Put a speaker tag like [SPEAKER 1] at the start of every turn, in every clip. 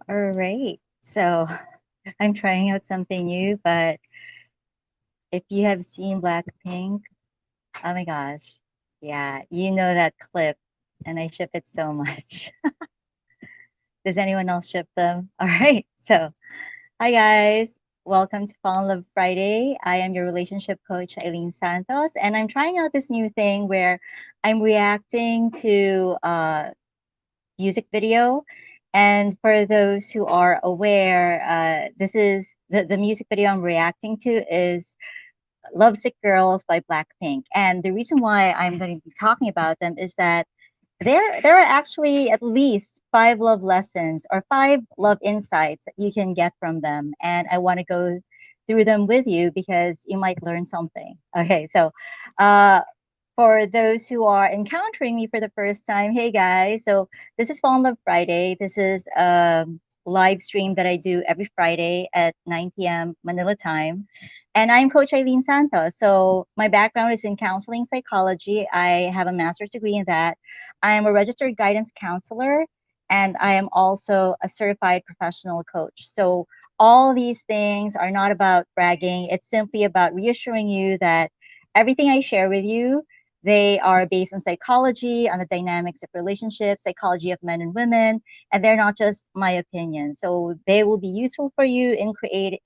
[SPEAKER 1] All right. So I'm trying out something new, but if you have seen BlackPink, oh my gosh. Yeah, you know that clip, and I ship it so much. Does anyone else ship them? All right. So, hi guys. Welcome to Fall in Love Friday. I am your relationship coach, Aileen Santos, and I'm trying out this new thing where I'm reacting to music video. And for those who are aware, this is the music video I'm reacting to is "LoveSick Girls" by BlackPink. And the reason why I'm going to be talking about them is that there are actually at least five love lessons or five love insights that you can get from them. And I want to go through them with you because you might learn something. Okay, so uh, for those who are encountering me for the first time, hey guys. So this is Fall in Love Friday. This is a live stream that I do every Friday at 9 p.m. Manila time. And I'm Coach Aileen Santos. So my background is in counseling psychology. I have a master's degree in that. I am a registered guidance counselor and I am also a certified professional coach. So all these things are not about bragging. It's simply about reassuring you that everything I share with you, they are based on psychology, on the dynamics of relationships, psychology of men and women, and they're not just my opinion. So they will be useful for you in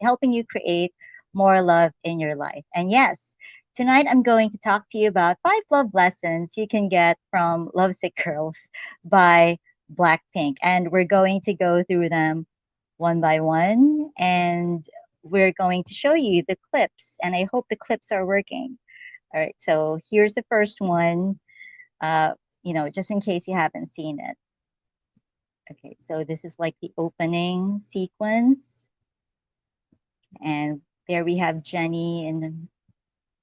[SPEAKER 1] helping you create more love in your life. And yes, tonight I'm going to talk to you about five love lessons you can get from Lovesick Girls by Blackpink. And we're going to go through them one by one. And we're going to show you the clips. And I hope the clips are working. All right, so here's the first one, uh, just in case you haven't seen it. Okay, so this is like the opening sequence. And there we have Jenny in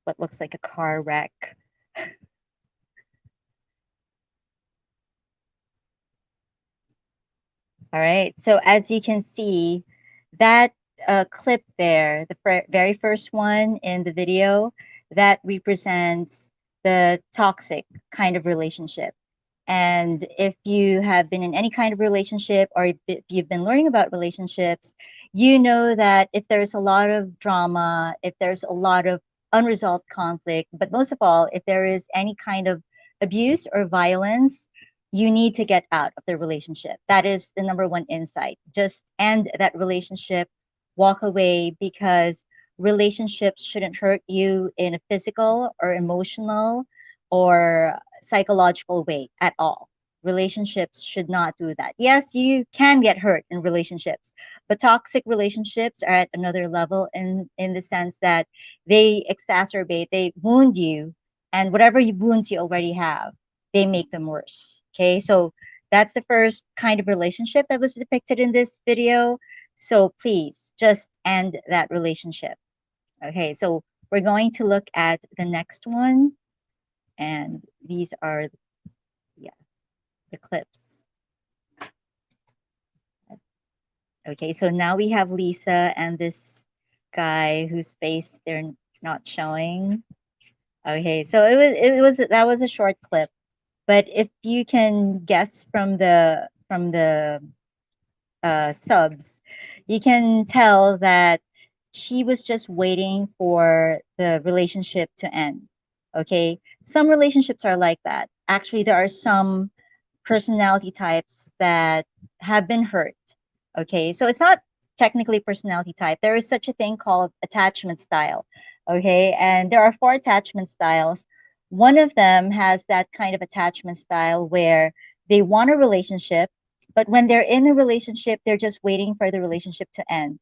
[SPEAKER 1] what looks like a car wreck. All right, so as you can see, that clip there, the very first one in the video, that represents the toxic kind of relationship. And if you have been in any kind of relationship or if you've been learning about relationships, you know that if there's a lot of drama, if there's a lot of unresolved conflict, but most of all, if there is any kind of abuse or violence, you need to get out of the relationship. That is the number one insight. Just end that relationship, walk away because relationships shouldn't hurt you in a physical or emotional or psychological way at all. Relationships should not do that. Yes, you can get hurt in relationships, but toxic relationships are at another level in the sense that they exacerbate, they wound you, and whatever wounds you already have, they make them worse. Okay, so that's the first kind of relationship that was depicted in this video. So please just end that relationship. Okay, so we're going to look at the next one, and these are, yeah, the clips. Okay, so now we have Lisa and this guy whose face they're not showing. Okay, so it was that was a short clip, but if you can guess from the subs, you can tell that she was just waiting for the relationship to end. Okay, some relationships are like that. Actually, there are some personality types that have been hurt. Okay, so it's not technically personality type. There is such a thing called attachment style. Okay, and there are four attachment styles. One of them has that kind of attachment style where they want a relationship, but when they're in a relationship, they're just waiting for the relationship to end.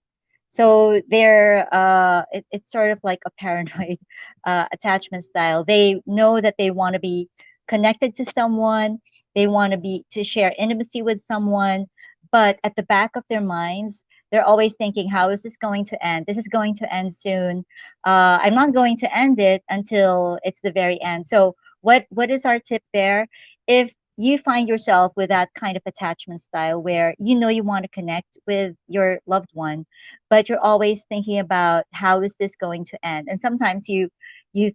[SPEAKER 1] So it's sort of like a paranoid attachment style. They know that they want to be connected to someone, they want to share intimacy with someone, but at the back of their minds, they're always thinking, how is this going to end? This is going to end soon. I'm not going to end it until it's the very end. So what is our tip there? If you find yourself with that kind of attachment style where you know you want to connect with your loved one, but you're always thinking about how is this going to end, and sometimes you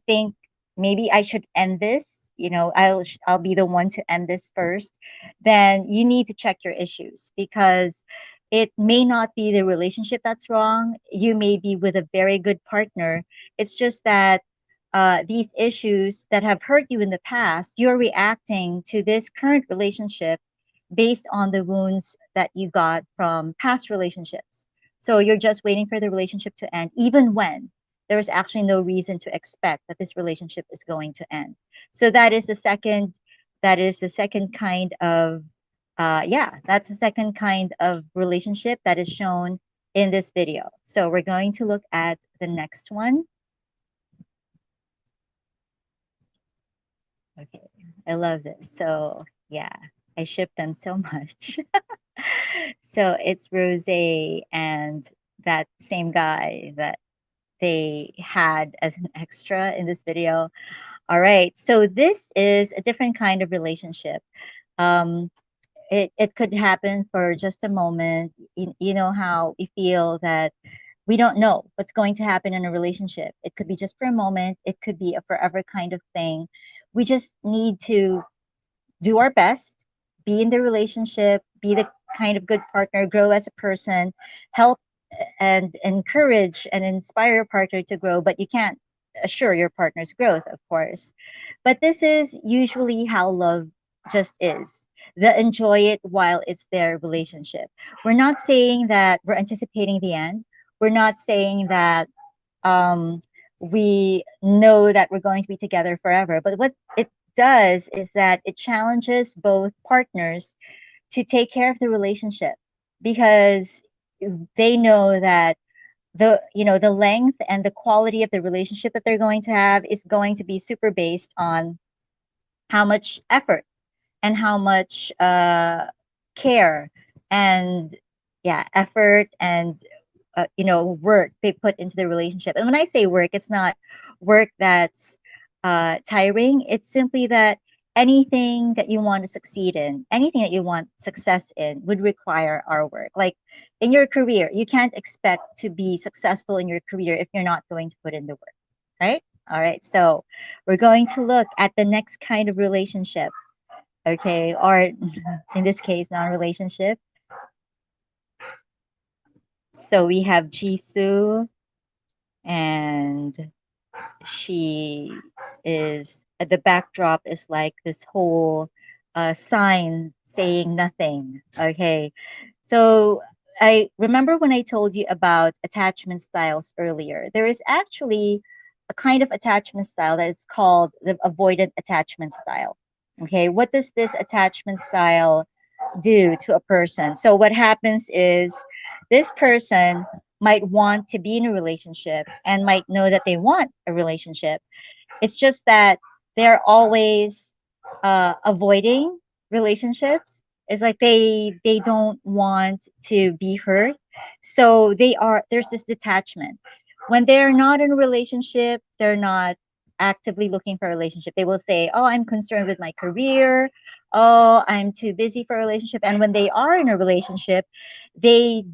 [SPEAKER 1] think maybe I should end this, I'll be the one to end this first, then you need to check your issues because It may not be the relationship that's wrong. You may be with a very good partner. It's just that these issues that have hurt you in the past, you're reacting to this current relationship based on the wounds that you got from past relationships. So you're just waiting for the relationship to end, even when there is actually no reason to expect that this relationship is going to end. So that is the second kind of yeah, that's the second kind of relationship that is shown in this video. So we're going to look at the next one. Okay, I love this. So yeah, I ship them so much. So it's Rose and that same guy that they had as an extra in this video. All right, so this is a different kind of relationship. Um, it could happen for just a moment. You know how we feel that we don't know what's going to happen in a relationship. It could be just for a moment, it could be a forever kind of thing. We just need to do our best, be in the relationship, be the kind of good partner, grow as a person, help and encourage and inspire your partner to grow, but you can't assure your partner's growth, of course. But this is usually how love just is. The enjoy it while it's their relationship. We're not saying that we're anticipating the end. We're not saying that um, we know that we're going to be together forever. But what it does is that it challenges both partners to take care of the relationship because they know that the length and the quality of the relationship that they're going to have is going to be super based on how much effort and how much care and yeah effort and work they put into the relationship. And when I say work, it's not work that's tiring. It's simply that anything that you want to succeed in, anything that you want success in, would require our work. Like in your career, you can't expect to be successful in your career if you're not going to put in the work, right? All right, so we're going to look at the next kind of relationship, okay, or in this case, non-relationship. So we have Jisoo, and she is the backdrop is like this whole sign saying nothing. Okay, so I remember when I told you about attachment styles earlier, there is actually a kind of attachment style that is called the avoidant attachment style. Okay, what does this attachment style do to a person? So what happens is this person might want to be in a relationship and might know that they want a relationship. It's just that they're always avoiding relationships. It's like they don't want to be hurt, so there's this detachment. When they're not in a relationship, they're not actively looking for a relationship. They will say, "Oh, I'm concerned with my career. Oh, I'm too busy for a relationship." And when they are in a relationship, they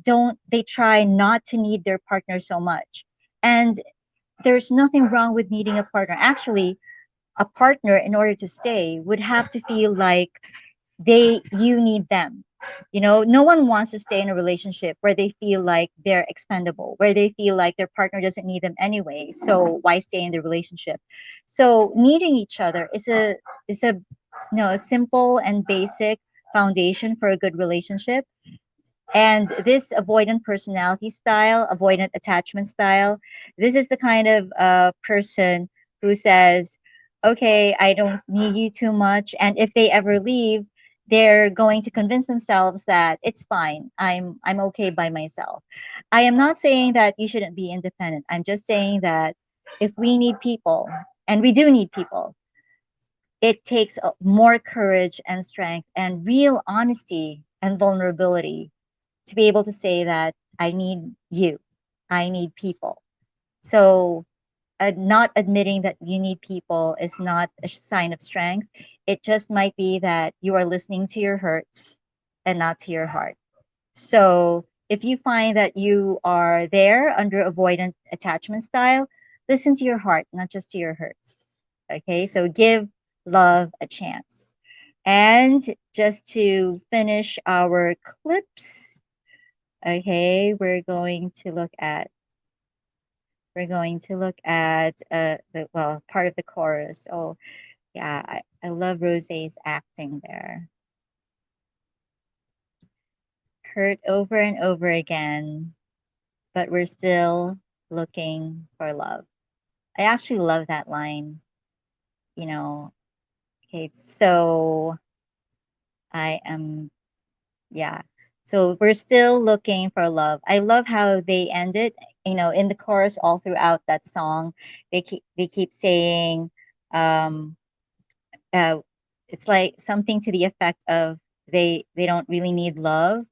[SPEAKER 1] try not to need their partner so much. And there's nothing wrong with needing a partner. Actually, a partner, in order to stay, would have to feel like you need them. No one wants to stay in a relationship where they feel like they're expendable, where they feel like their partner doesn't need them anyway. So why stay in the relationship? So needing each other is a a simple and basic foundation for a good relationship. And this avoidant personality style, avoidant attachment style, this is the kind of person who says, okay, I don't need you too much. And if they ever leave, they're going to convince themselves that it's fine. I'm okay by myself. I am not saying that you shouldn't be independent. I'm just saying that if we need people, and we do need people, it takes more courage and strength and real honesty and vulnerability to be able to say that I need you, I need people. So, not admitting that you need people is not a sign of strength. It just might be that you are listening to your hurts and not to your heart. So, if you find that you are there under avoidant attachment style, listen to your heart, not just to your hurts. Okay, so give love a chance. And just to finish our clips, Okay, we're going to look at the well part of the chorus. Oh yeah, I love Rose's acting there. Hurt over and over again, but we're still looking for love. I actually love that line. You know, okay, so I am, yeah. So we're still looking for love. I love how they ended, in the chorus all throughout that song. They keep saying, um, uh, it's like something to the effect of they don't really need love.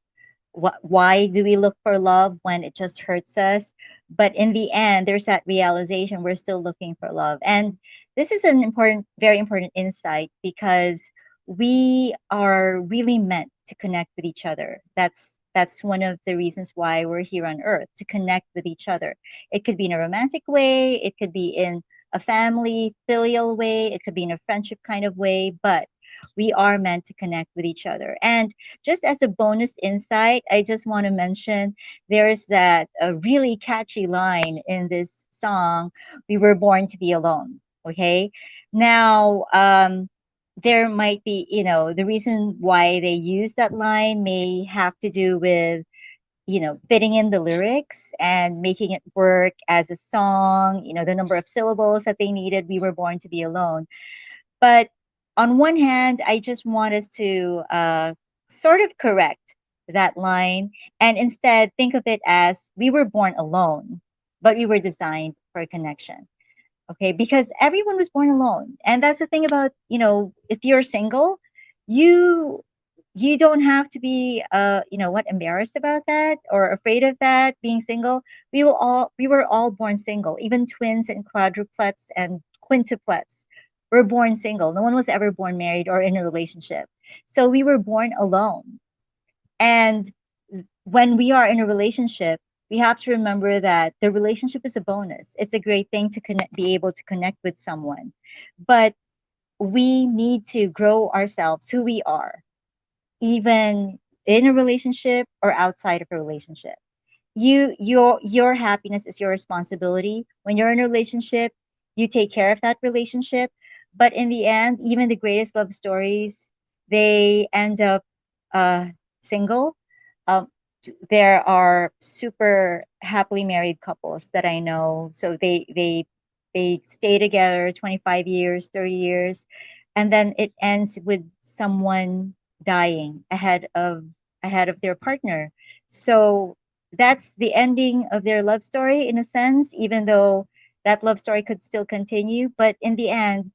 [SPEAKER 1] Why do we look for love when it just hurts us? But in the end, there's that realization we're still looking for love. And this is an important, very important insight because we are really meant to connect with each other. That's one of the reasons why we're here on earth, to connect with each other. It could be in a romantic way, it could be in a family filial way, it could be in a friendship kind of way, but we are meant to connect with each other. And just as a bonus insight, I just want to mention there's that a really catchy line in this song, "We were born to be alone." Okay. Now, there might be, the reason why they use that line may have to do with, fitting in the lyrics and making it work as a song, the number of syllables that they needed. We were born to be alone. But on one hand, I just want us to sort of correct that line and instead think of it as we were born alone, but we were designed for a connection. Okay, because everyone was born alone. And that's the thing about, if you're single, you you don't have to be embarrassed about that or afraid of that being single. We were all born single, even twins and quadruplets and quintuplets were born single. No one was ever born married or in a relationship. So we were born alone. And when we are in a relationship, we have to remember that the relationship is a bonus. It's a great thing to be able to connect with someone. But we need to grow ourselves, who we are, even in a relationship or outside of a relationship. Your happiness is your responsibility. When you're in a relationship, you take care of that relationship. But in the end, even the greatest love stories, they end up uh, single. Um, there are super happily married couples that I know. So they stay together 25 years, 30 years, and then it ends with someone dying ahead of their partner. So that's the ending of their love story in a sense, even though that love story could still continue. But in the end,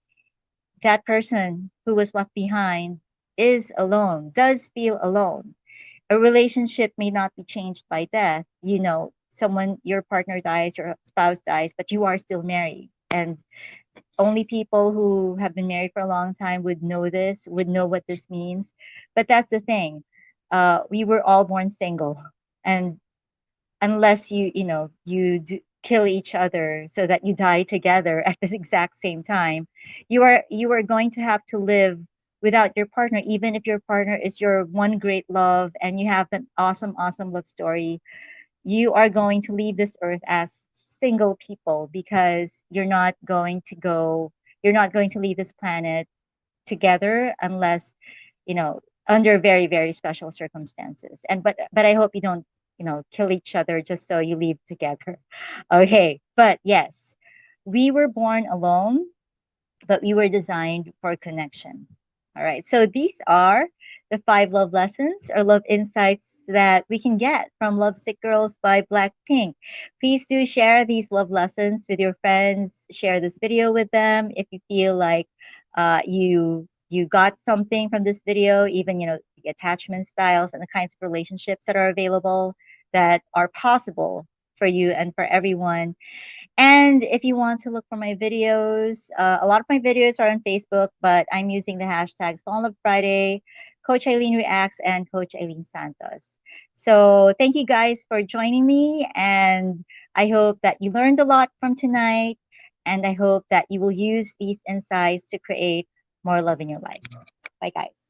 [SPEAKER 1] that person who was left behind is alone, does feel alone. A relationship may not be changed by death. Someone, your partner dies, your spouse dies, but you are still married. And only people who have been married for a long time would know this, would know what this means. But that's the thing. We were all born single. And unless you kill each other so that you die together at the exact same time, you are going to have to live without your partner, even if your partner is your one great love and you have an awesome love story. You are going to leave this earth as single people because you're not going to leave this planet together unless under very very special circumstances. And but i hope you don't kill each other just so you leave together. Okay, but yes, we were born alone, but we were designed for connection. All right. So these are the 5 love lessons or love insights that we can get from Lovesick Girls by Blackpink. Please do share these love lessons with your friends. Share this video with them if you feel like you got something from this video, even the attachment styles and the kinds of relationships that are available, that are possible for you and for everyone. And if you want to look for my videos, a lot of my videos are on Facebook, but I'm using the hashtags Fall in Love Friday, Coach Aileen Reacts, and Coach Aileen Santos. So thank you guys for joining me. And I hope that you learned a lot from tonight. And I hope that you will use these insights to create more love in your life. Bye, guys.